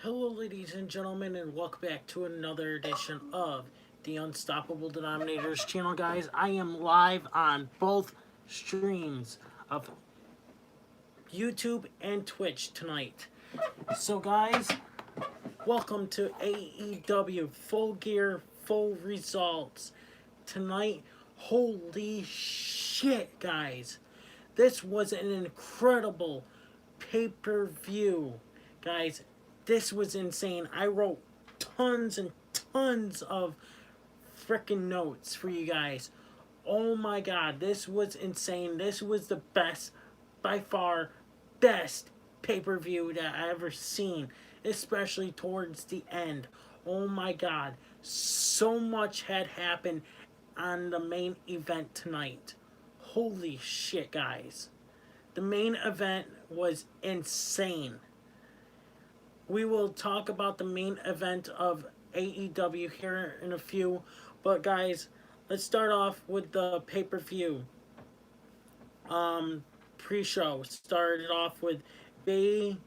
Hello, ladies and gentlemen, and welcome back to another edition of the Unstoppable Denominators channel, guys. I am live on both streams of YouTube and Twitch tonight. So, guys, welcome to AEW Full Gear, Full Results. Tonight, holy shit, guys. This was an incredible pay-per-view, guys. This was insane. I wrote tons and tons of freaking notes for you guys. Oh my god, this was insane. This was the best, by far, best pay-per-view that I ever seen, especially towards the end. Oh my god, so much had happened on the main event tonight. Holy shit, guys. The main event was insane. We will talk about the main event of AEW here in a few. But guys, let's start off with the pay-per-view. Pre-show started off with Bay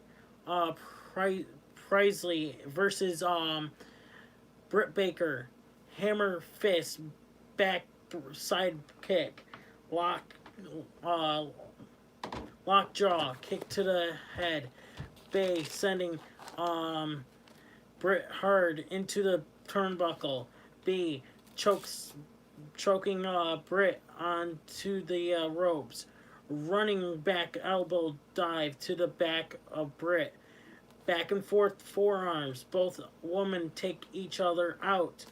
Priestley versus Britt Baker. Hammer fist, back side kick, lock lockjaw, kick to the head. Bay sending Britt hard into the turnbuckle. B choking Britt onto the ropes. Running back elbow dive to the back of Britt. Back and forth forearms. Both women take each other out.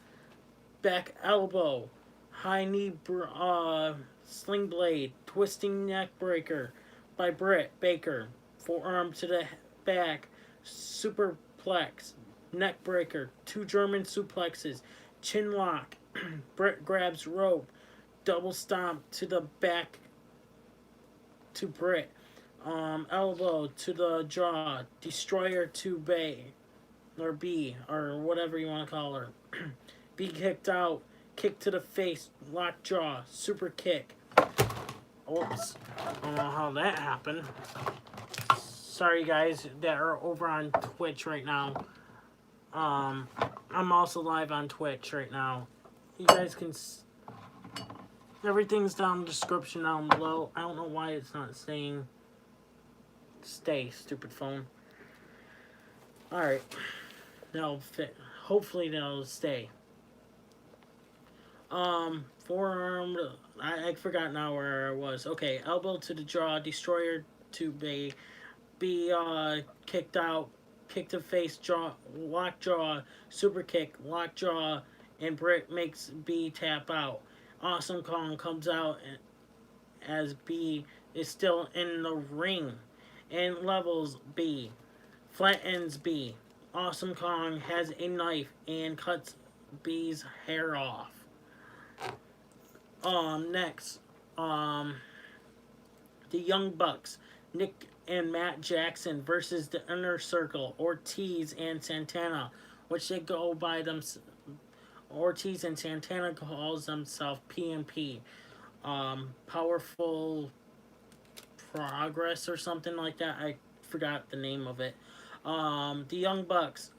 Back elbow. High knee sling blade. Twisting neck breaker by Britt Baker. Forearm to the back. Superplex. Neck breaker. Two German suplexes. Chin lock. Britt grabs rope. Double stomp to the back to Britt. Elbow to the jaw. Destroyer to Bay. Or B. Or whatever you want to call her. B kicked out. Kick to the face. Lock jaw. Super kick. Oops. I don't know how that happened. Sorry guys that are over on Twitch right now. I'm also live on Twitch right now. You guys can... Everything's down in the description down below. I don't know why it's not saying... Stay, stupid phone. Alright. That'll fit. Hopefully that'll stay. Forearm... I forgot now where I was. Okay, elbow to the jaw. Destroyer to Bay. Be kicked out. Kick to face, jaw, lock jaw, super kick, lock jaw, and Britt makes B tap out. Awesome Kong comes out as B is still in the ring and levels B. Flattens B. Awesome Kong has a knife and cuts B's hair off. Next, the Young Bucks, Nick and Matt Jackson versus the Inner Circle, Ortiz and Santana, which they go by them. Ortiz and Santana calls themselves PNP, Powerful Progress or something like that. I forgot the name of it. The Young Bucks,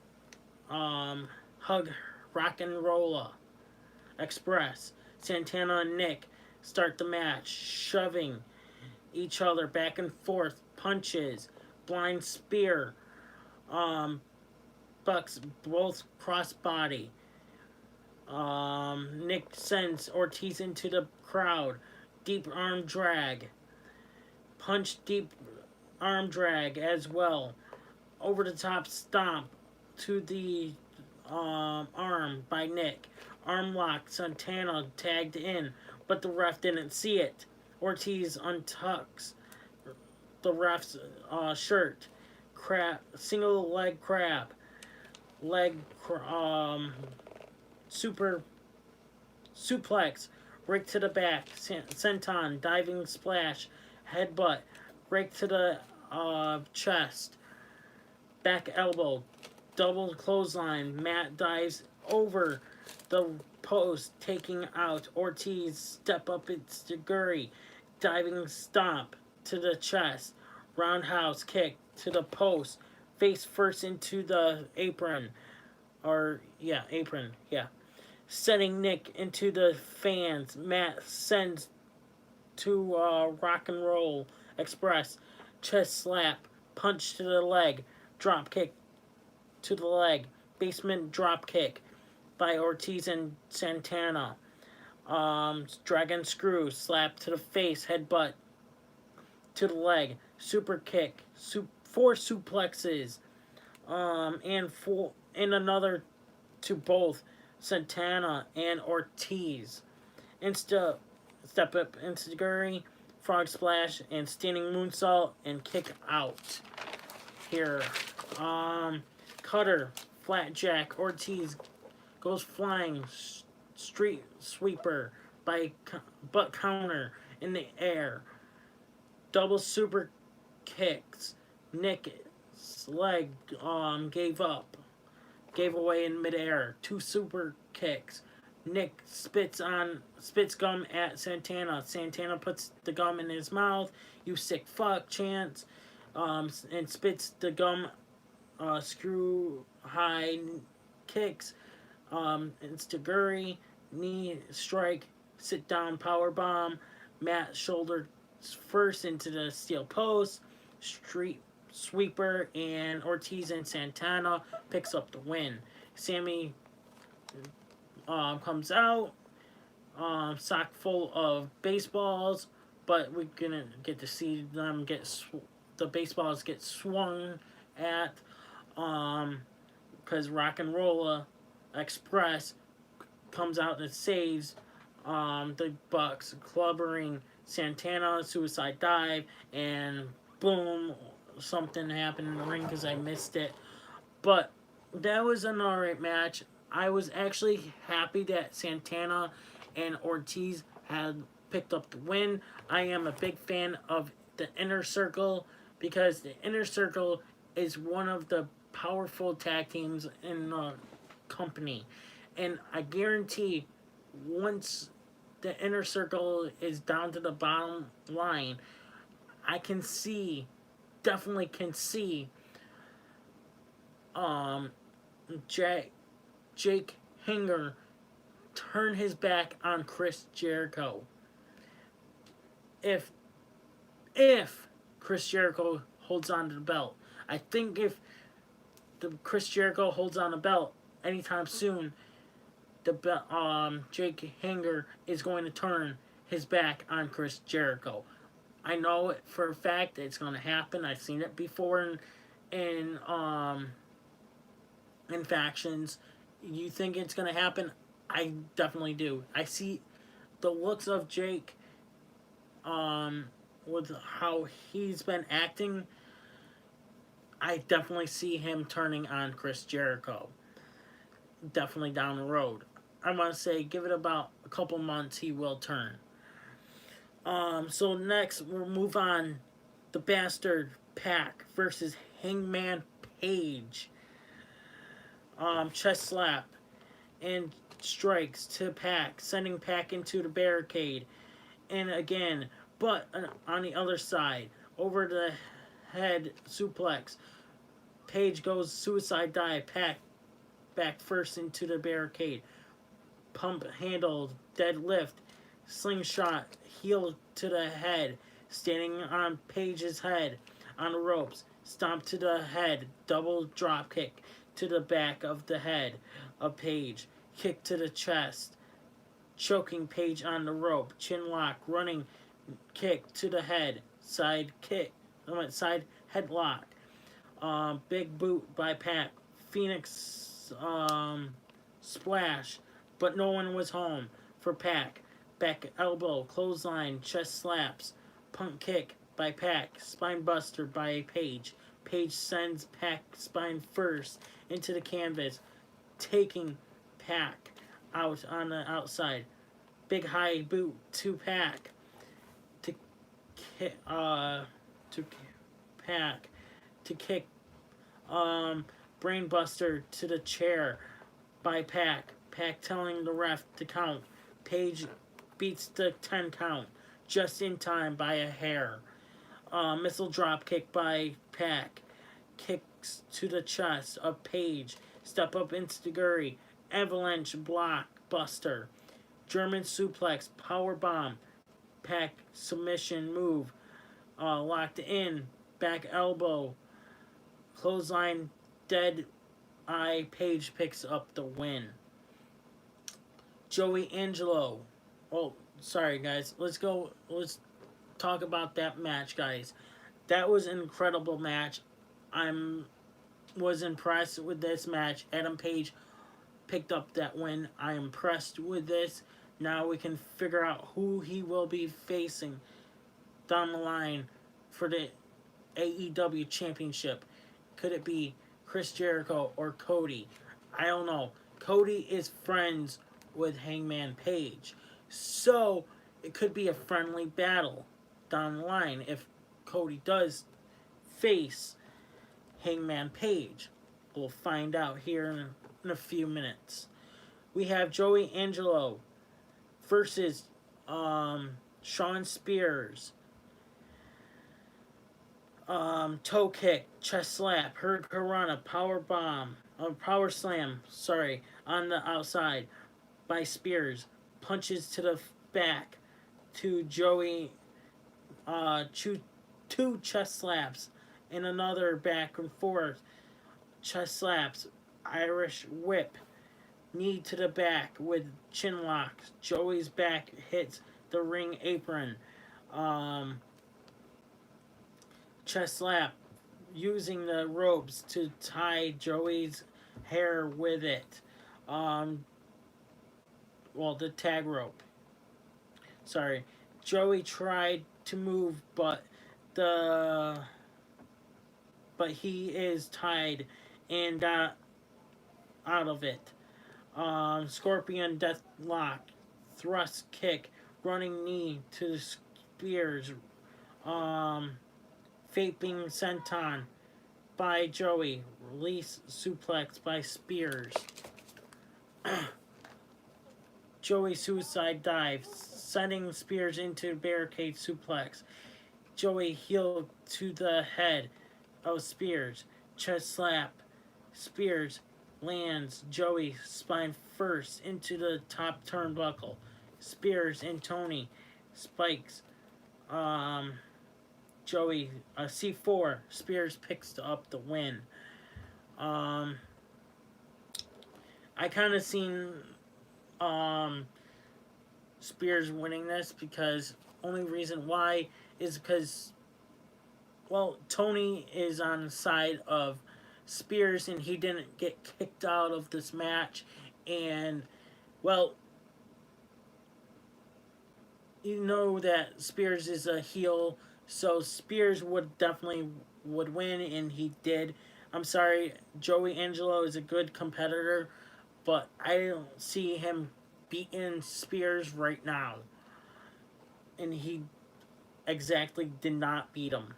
Hug Rock and Rolla Express. Santana and Nick start the match, shoving each other back and forth, punches, blind spear, Bucks both crossbody. Nick sends Ortiz into the crowd, deep arm drag, punch deep arm drag as well, over the top stomp to the arm by Nick, arm lock, Santana tagged in, but the ref didn't see it. Ortiz untucks the ref's shirt. Single leg crab. Super suplex. Rake to the back. Senton. Diving splash. Headbutt. Rake to the chest. Back elbow. Double clothesline. Matt dives over the post, taking out Ortiz. Step up its Guri. Diving stomp to the chest. Roundhouse kick to the post. face first into the apron. Apron. Setting Nick into the fans. Matt sends to Rock and Roll Express. Chest slap. Punch to the leg. Drop kick to the leg. Basement drop kick by Ortiz and Santana. Dragon screw. Slap to the face. Headbutt to the leg. Super kick. 4 suplexes. And another to both Santana and Ortiz. Step up Insiguri, frog splash, and standing moonsault, and kick out. Here. Cutter, flat jack, Ortiz goes flying, street sweeper by butt counter in the air. Double super kicks. Nick's leg gave away in midair. 2 super kicks. Nick spits gum at Santana. Santana puts the gum in his mouth. You sick fuck chants. And spits the gum. Screw high kicks. Insiguri knee strike. Sit down power bomb. Matt shoulder first into the steel post. Street sweeper, and Ortiz and Santana picks up the win. Sammy comes out, sock full of baseballs, but we're gonna get to see them the baseballs get swung at, because Rock and Roll Express comes out and saves the Bucks, clubbering Santana, suicide dive, and boom, something happened in the ring because I missed it. But that was an alright match. I was actually happy that Santana and Ortiz had picked up the win. I am a big fan of the Inner Circle because the Inner Circle is one of the powerful tag teams in the company. And I guarantee once the Inner Circle is down to the bottom line, I can see, definitely can see, Jake Hager turn his back on Chris Jericho. If Chris Jericho holds on to the belt, I think if Chris Jericho holds on the belt anytime soon, Jake Hager is going to turn his back on Chris Jericho. I know it for a fact it's going to happen. I've seen it before in factions. You think it's going to happen? I definitely do. I see the looks of Jake, with how he's been acting. I definitely see him turning on Chris Jericho. Definitely down the road. I want to say, give it about a couple months, he will turn. So next, we'll move on. The Bastard Pac versus Hangman Page. Chest slap and strikes to Pac, sending Pac into the barricade. And again, but on the other side, over the head suplex. Page goes suicide dive. Pac back first into the barricade. Pump handle, deadlift, slingshot, heel to the head, standing on Page's head on the ropes, stomp to the head, double drop kick to the back of the head of Page, kick to the chest, choking Page on the rope, chin lock, running kick to the head, side headlock, big boot by Pac, Phoenix splash, but no one was home for Pac. Back elbow, clothesline, chest slaps, punk kick by Pac, spine buster by Page. Page sends Pac spine first into the canvas, taking Pac out on the outside. Big high boot to Pac to kick brainbuster to the chair by Pac. Pac telling the ref to count. Page beats the 10 count just in time by a hair. Missile drop kick by Pac. Kick kicks to the chest of Page. Step up Instaguri. Avalanche blockbuster. German suplex. Power bomb. Pack submission move. Locked in. Back elbow. Clothesline. Dead eye. Page picks up the win. Joey Angelo. Oh, sorry guys. Let's talk about that match, guys. That was an incredible match. Was impressed with this match. Adam Page picked up that win. I'm impressed with this. Now we can figure out who he will be facing down the line for the AEW Championship. Could it be Chris Jericho or Cody? I don't know. Cody is friends with Hangman Page, so it could be a friendly battle down the line if Cody does face Hangman Page. We'll find out here in a few minutes. We have Joey Angelo versus Shawn Spears. Toe kick, chest slap, Hurricanrana, power slam, on the outside by Spears. Punches to the back to Joey. Two chest slaps and another back and forth chest slaps. Irish whip, knee to the back with chin locks. Joey's back hits the ring apron. Chest slap, using the ropes to tie Joey's hair with it. The tag rope. Sorry. Joey tried to move, but he is tied and got out of it. Scorpion death lock, thrust kick, running knee to Spears. Vaping senton by Joey. Release suplex by Spears. Joey suicide dive, sending Spears into barricade suplex. Joey heel to the head of Spears. Chest slap. Spears lands Joey spine first into the top turnbuckle. Spears and Tony spikes. Joey C4. Spears picks up the win. I kind of seen Spears winning this because only reason why is because Tony is on the side of Spears and he didn't get kicked out of this match, and you know that Spears is a heel, so Spears would definitely win, and he did. I'm sorry, Joey Angelo is a good competitor, but I don't see him beating Spears right now. And he exactly did not beat him.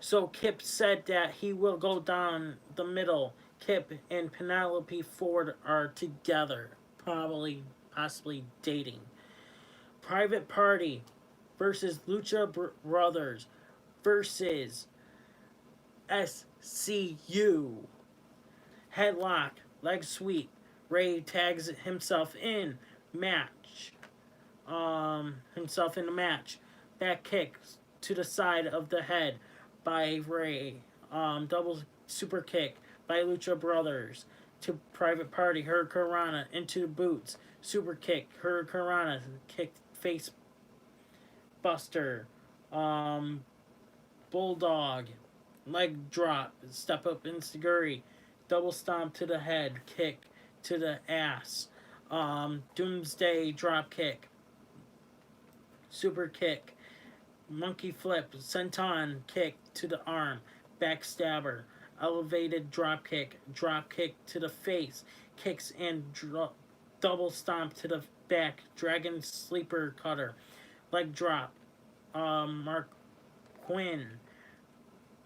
So Kip said that he will go down the middle. Kip and Penelope Ford are together, possibly dating. Private Party versus Lucha Brothers versus SCU. Headlock, leg sweep. Ray tags himself in match. Back kick to the side of the head by Ray. Double super kick by Lucha Brothers to Private Party. Hurricanrana into boots. Super kick. Hurricanrana kick face buster. Bulldog. Leg drop. Step up Instaguri. Double stomp to the head. Kick to the ass. Doomsday drop kick. Super kick. Monkey flip. Senton kick to the arm. Backstabber. Elevated drop kick to the face. Kicks and double stomp to the back. Dragon sleeper cutter. Leg drop. Mark Quinn.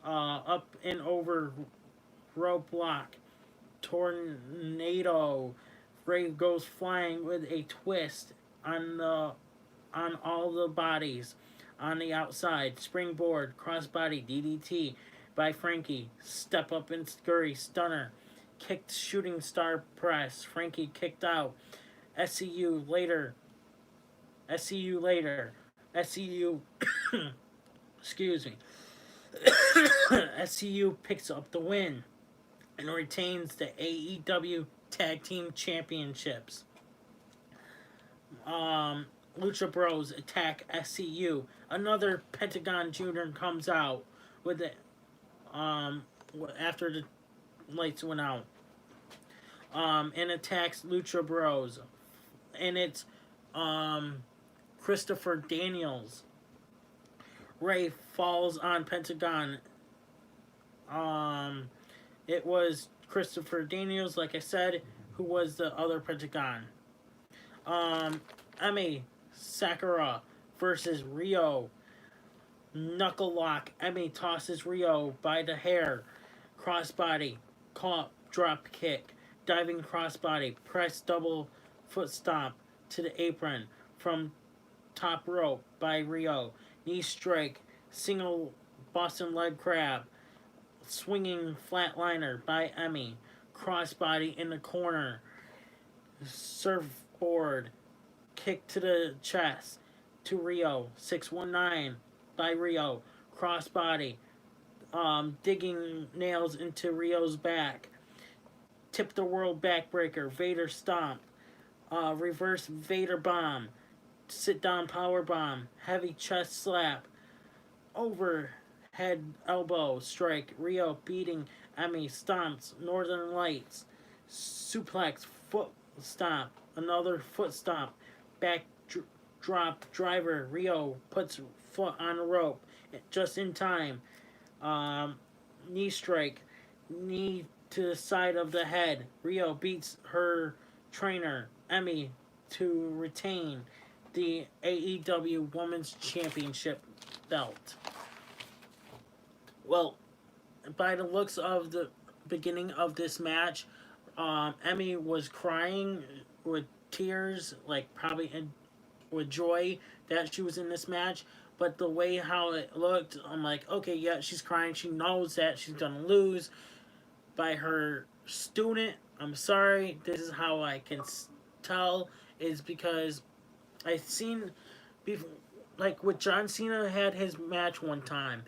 Up and over rope block. Tornado. Ray goes flying with a twist on all the bodies on the outside. Springboard, crossbody, DDT. by Frankie. Step up and scurry, stunner. Kicked shooting star press. Frankie kicked out. SCU later. SCU later. SCU. Excuse me. SCU picks up the win and retains the AEW Tag Team Championships. Lucha Bros attack SCU. Another Pentagon Jr. comes out with it after the lights went out. And attacks Lucha Bros. And it's Christopher Daniels. Ray falls on Pentagon. It was Christopher Daniels, like I said, who was the other Pentagon. Emi Sakura versus Rio. Knuckle lock. Emi tosses Rio by the hair. Crossbody. Caught. Drop kick. Diving crossbody. Press double foot stomp to the apron from top rope by Rio. Knee strike. Single Boston leg crab. Swinging flatliner by Emi. Crossbody in the corner. Surfboard. Kick to the chest to Rio. 619 by Rio. Crossbody. Digging nails into Rio's back. Tip the world backbreaker. Vader stomp. Reverse Vader bomb. Sit down power bomb. Heavy chest slap. Overhead elbow strike. Rio beating Emi. Stomps. Northern Lights. Suplex. Foot stomp. Another foot stomp. Back drop driver. Rio puts foot on the rope just in time. Knee strike. Knee to the side of the head. Rio beats her trainer, Emi, to retain the AEW Women's Championship belt. Well, by the looks of the beginning of this match, Emi was crying with tears, like probably with joy that she was in this match. But the way how it looked, I'm like, okay, yeah, she's crying. She knows that she's gonna lose by her student. I'm sorry. This is how I can tell, is because I've seen, like with John Cena had his match one time.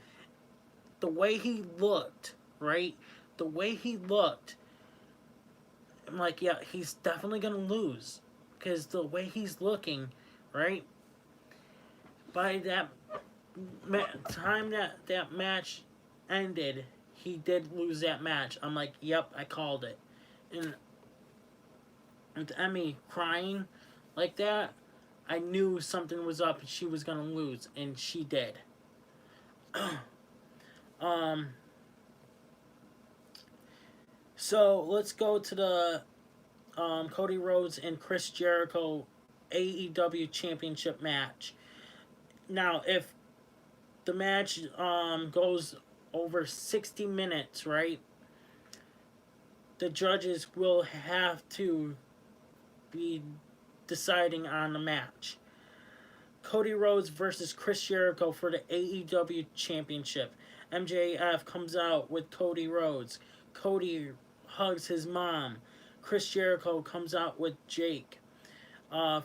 The way he looked, right? The way he looked, I'm like, yeah, he's definitely gonna lose because the way he's looking, right? By that time that match ended, he did lose that match. I'm like, yep, I called it. And with Emi crying like that, I knew something was up and she was gonna lose, and she did. So let's go to the Cody Rhodes and Chris Jericho AEW Championship match. Now, if the match goes over 60 minutes, right, the judges will have to be deciding on the match. Cody Rhodes versus Chris Jericho for the AEW Championship. MJF comes out with Cody Rhodes. Cody hugs his mom. Chris Jericho comes out with Jake.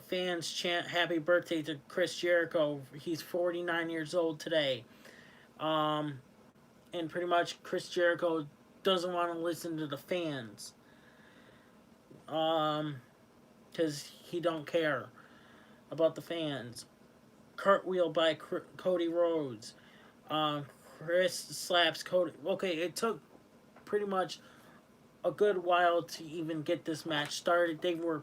Fans chant happy birthday to Chris Jericho. He's 49 years old today. And pretty much Chris Jericho doesn't want to listen to the fans. Because he don't care about the fans. Cartwheel by Cody Rhodes. Chris slaps Cody. Okay, it took pretty much a good while to even get this match started. They were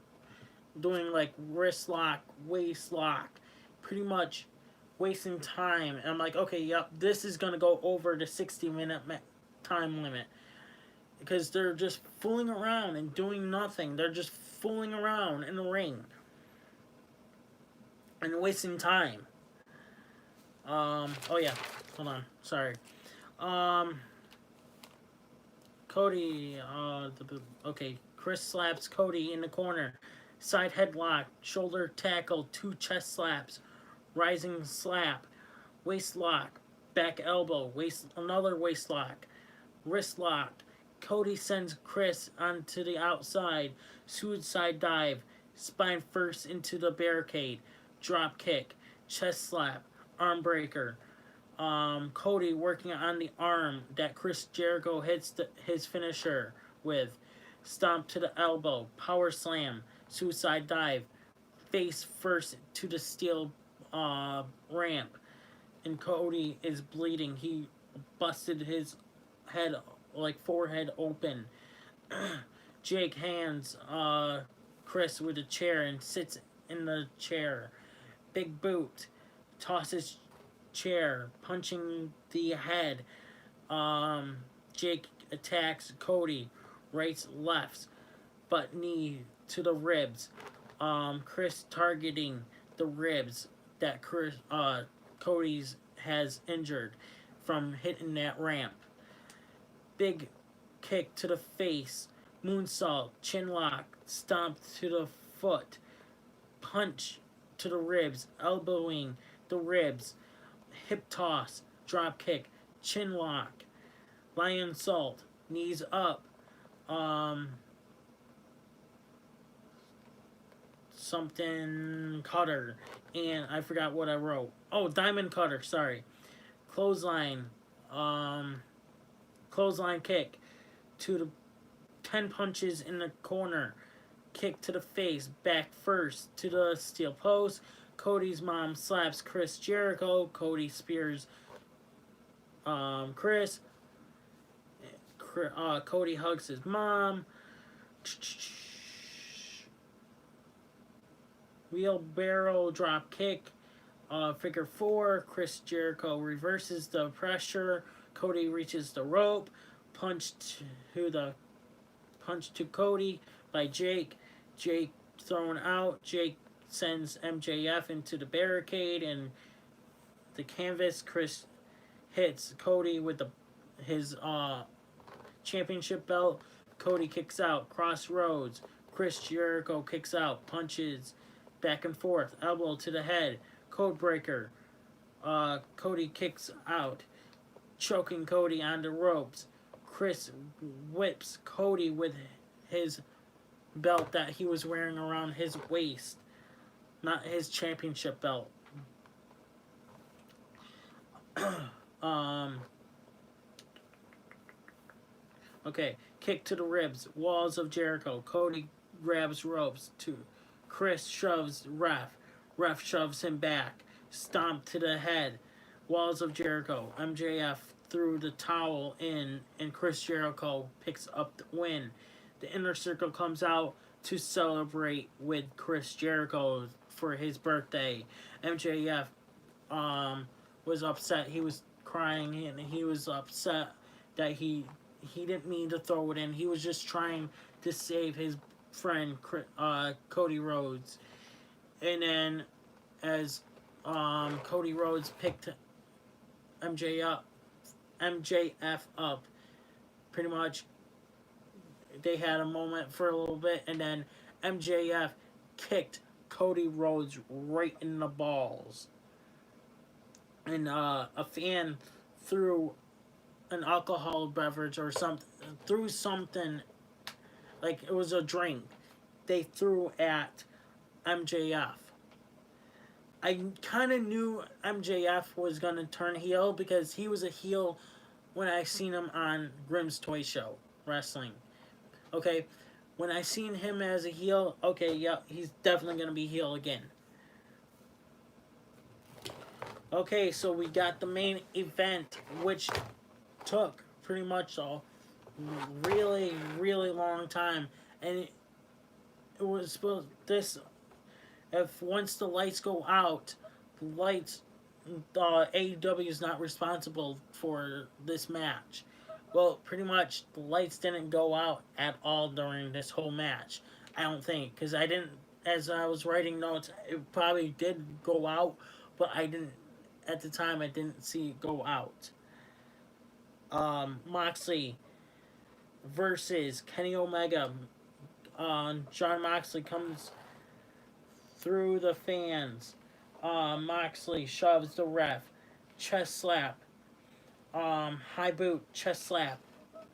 doing like wrist lock, waist lock, pretty much wasting time. And I'm like, okay, yep, this is going to go over the 60-minute time limit. Because they're just fooling around and doing nothing. They're just fooling around in the ring. And wasting time. Oh yeah, hold on, sorry. Cody, okay, Chris slaps Cody in the corner. Side headlock, shoulder tackle, 2 chest slaps, rising slap, waist lock, back elbow, another waist lock, wrist lock. Cody sends Chris onto the outside, suicide dive, spine first into the barricade, drop kick, chest slap, arm breaker. Cody working on the arm that Chris Jericho hits his finisher with. Stomp to the elbow, power slam, suicide dive, face first to the steel ramp. And Cody is bleeding. He busted his head, like forehead open. Jake hands Chris with a chair and sits in the chair. Big boot, tosses chair, punching the head. Jake attacks Cody, rights, lefts, but knee to the ribs. Chris targeting the ribs that Cody's has injured from hitting that ramp. Big kick to the face, moonsault, chin lock, stomp to the foot, punch to the ribs, elbowing the ribs, hip toss, drop kick, chin lock, lion salt, knees up, something cutter, and I forgot what I wrote. Oh, diamond cutter, sorry. Clothesline, clothesline kick to the 10 punches in the corner, kick to the face, back first to the steel post. Cody's mom slaps Chris Jericho. Cody spears Chris. Cody hugs his mom. Wheelbarrow drop kick. Figure 4. Chris Jericho reverses the pressure. Cody reaches the rope. Punch to Cody by Jake. Jake thrown out. Jake sends MJF into the barricade and the canvas. Chris hits Cody with his championship belt. Cody kicks out. Crossroads. Chris Jericho kicks out. Punches back and forth. Elbow to the head. Code breaker. Cody kicks out, choking Cody on the ropes. Chris whips Cody with his belt that he was wearing around his waist, not his championship belt. Okay, kick to the ribs, walls of Jericho. Cody grabs ropes too. Chris shoves ref. Ref shoves him back. Stomp to the head. Walls of Jericho. MJF threw the towel in, and Chris Jericho picks up the win. The Inner Circle comes out to celebrate with Chris Jericho for his birthday. MJF was upset. He was crying, and he was upset that he didn't mean to throw it in. He was just trying to save his friend Cody Rhodes. And then as Cody Rhodes picked MJF up, pretty much they had a moment for a little bit, and then MJF kicked Cody Rhodes right in the balls. And a fan threw an alcohol beverage or something, threw something, like it was a drink, they threw at MJF. I kind of knew MJF was going to turn heel because he was a heel when I seen him on Grimm's Toy Show Wrestling. Okay, when I seen him as a heel, okay, yeah, he's definitely going to be heel again. Okay, so we got the main event, which took pretty much a really, really long time. And it was supposed, if once the lights go out, AEW is not responsible for this match. Well, pretty much the lights didn't go out at all during this whole match. I don't think, because I didn't, as I was writing notes, it probably did go out, but I didn't, at the time I didn't see it go out. Moxley versus Kenny Omega. John Moxley comes through the fans. Moxley shoves the ref. Chest slap. High boot, chest slap,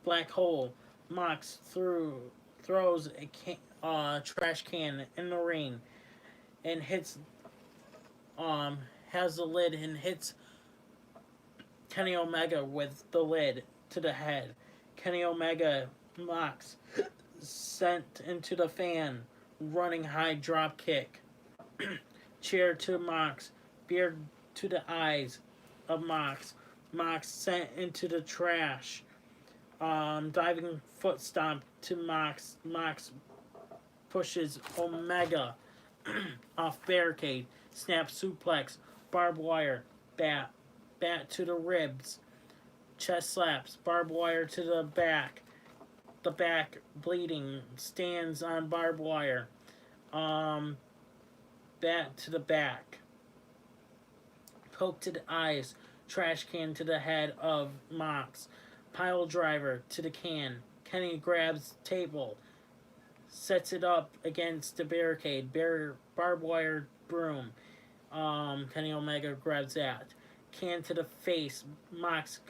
black hole. Mox throws a trash can in the ring and hits has the lid and hits Kenny Omega with the lid to the head. Kenny Omega Mox sent into the fan, running high drop kick. Chair to Mox, beard to the eyes of Mox. Mox sent into the trash. Diving foot stomp to Mox. Mox pushes Omega off barricade. Snap suplex. Barbed wire. Bat. Bat to the ribs. Chest slaps. Barbed wire to the back. The back bleeding. Stands on barbed wire. Bat to the back. Poke to the eyes. Trash can to the head of Mox. Pile driver to the can. Kenny grabs table. Sets it up against the barricade. Barbed wire broom. Kenny Omega grabs that. Can to the face. Mox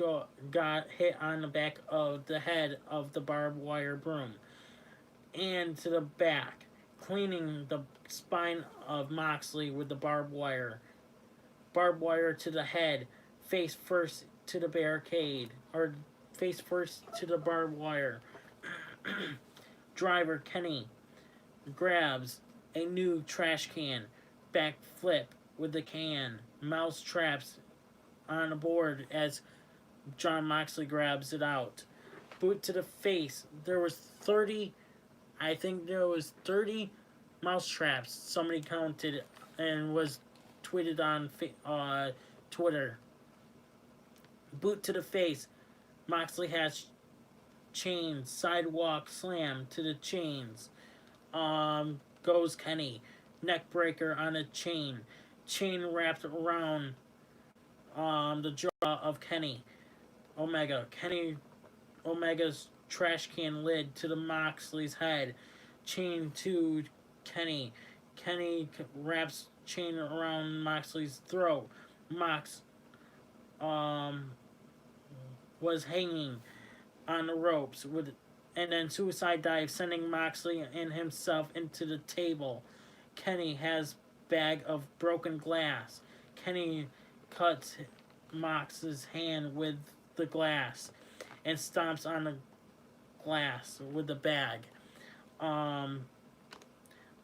got hit on the back of the head of the barbed wire broom. And to the back. Cleaning the spine of Moxley with the barbed wire. Barbed wire to the head. Face first to the barricade. Or face first to the barbed wire. Driver Kenny grabs a new trash can. Back flip with the can. Mouse traps on the board as Jon Moxley grabs it out. Boot to the face. There was 30, I think there was 30 mouse traps. Somebody counted and was tweeted on Twitter. Boot to the face. Moxley has chains. Sidewalk slam to the chains. Goes Kenny. Neck breaker on a chain. Chain wrapped around the jaw of Kenny Omega. Kenny Omega's trash can lid to the Moxley's head. Chain to Kenny. Kenny wraps chain around Moxley's throat. Mox was hanging on the ropes and then suicide dive, sending Moxley and himself into the table. Kenny has bag of broken glass. Kenny cuts Mox's hand with the glass and stomps on the glass with the bag.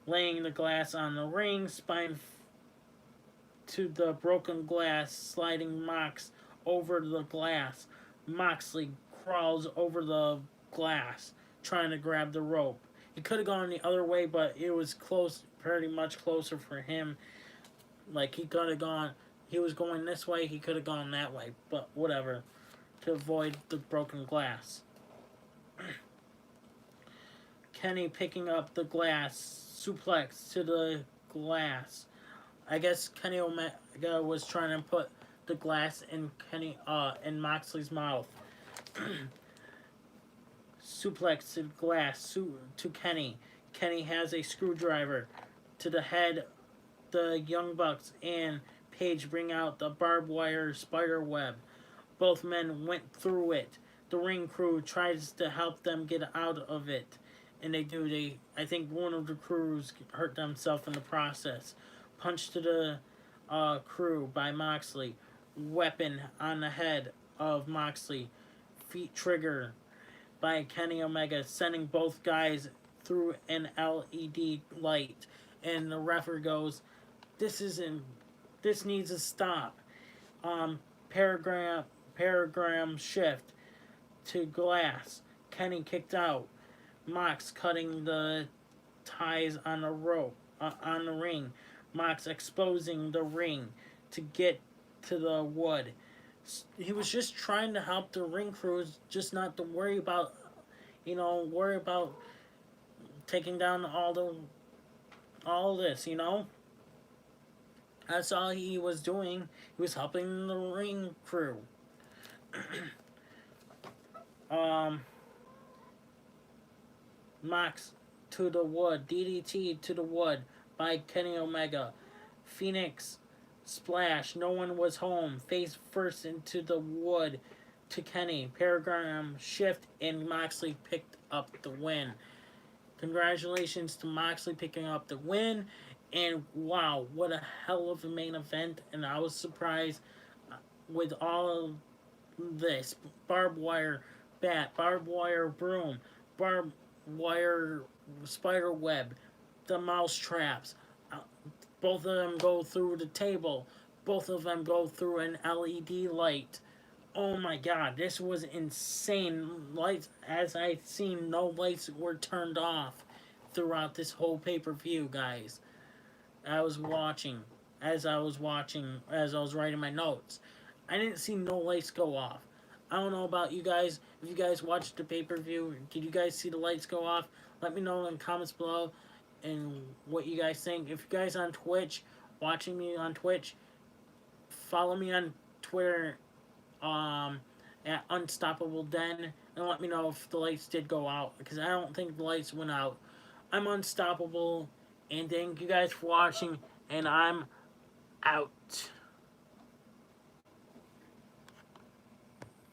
Laying the glass on the ring, spine to the broken glass, sliding Mox over the glass. Moxley crawls over the glass, trying to grab the rope. He could have gone the other way, but it was close, pretty much closer for him. Like, he could have gone, he was going this way, he could have gone that way, but whatever, to avoid the broken glass. Kenny picking up the glass, suplex to the glass. I guess Kenny Omega was trying to put the glass in in Moxley's mouth. Suplex to glass to Kenny. Kenny has a screwdriver to the head. The Young Bucks and Paige bring out the barbed wire spider web. Both men went through it. The ring crew tries to help them get out of it, and they do. I think one of the crews hurt themselves in the process. Punch to the crew by Moxley. Weapon on the head of Moxley. Feet trigger by Kenny Omega, sending both guys through an LED light. And the referee goes, this needs to stop. Paragram shift to glass. Kenny kicked out. Mox cutting the ties on the rope, on the ring. Mox exposing the ring to get to the wood. He was just trying to help the ring crews, just not to worry about taking down all this, That's all he was doing. He was helping the ring crew. Mox to the wood. DDT to the wood by Kenny Omega. Phoenix splash. No one was home. Face first into the wood. to Kenny, paradigm shift, and Moxley picked up the win. Congratulations to Moxley picking up the win. And wow, what a hell of a main event. And I was surprised with all of this barbed wire bat, barbed wire broom, barbed wire spider web, the mouse traps. Both of them go through the table. Both of them go through an LED light. Oh my god, this was insane. Lights, as I've seen, no lights were turned off throughout this whole pay-per-view, guys. As I was writing my notes. I didn't see no lights go off. I don't know about you guys. If you guys watched the pay-per-view, did you guys see the lights go off? Let me know in the comments below and what you guys think. If you guys on Twitch, watching me on Twitch, follow me on Twitter at Unstoppable Den, and let me know if the lights did go out, because I don't think the lights went out. I'm unstoppable, and thank you guys for watching, and I'm out.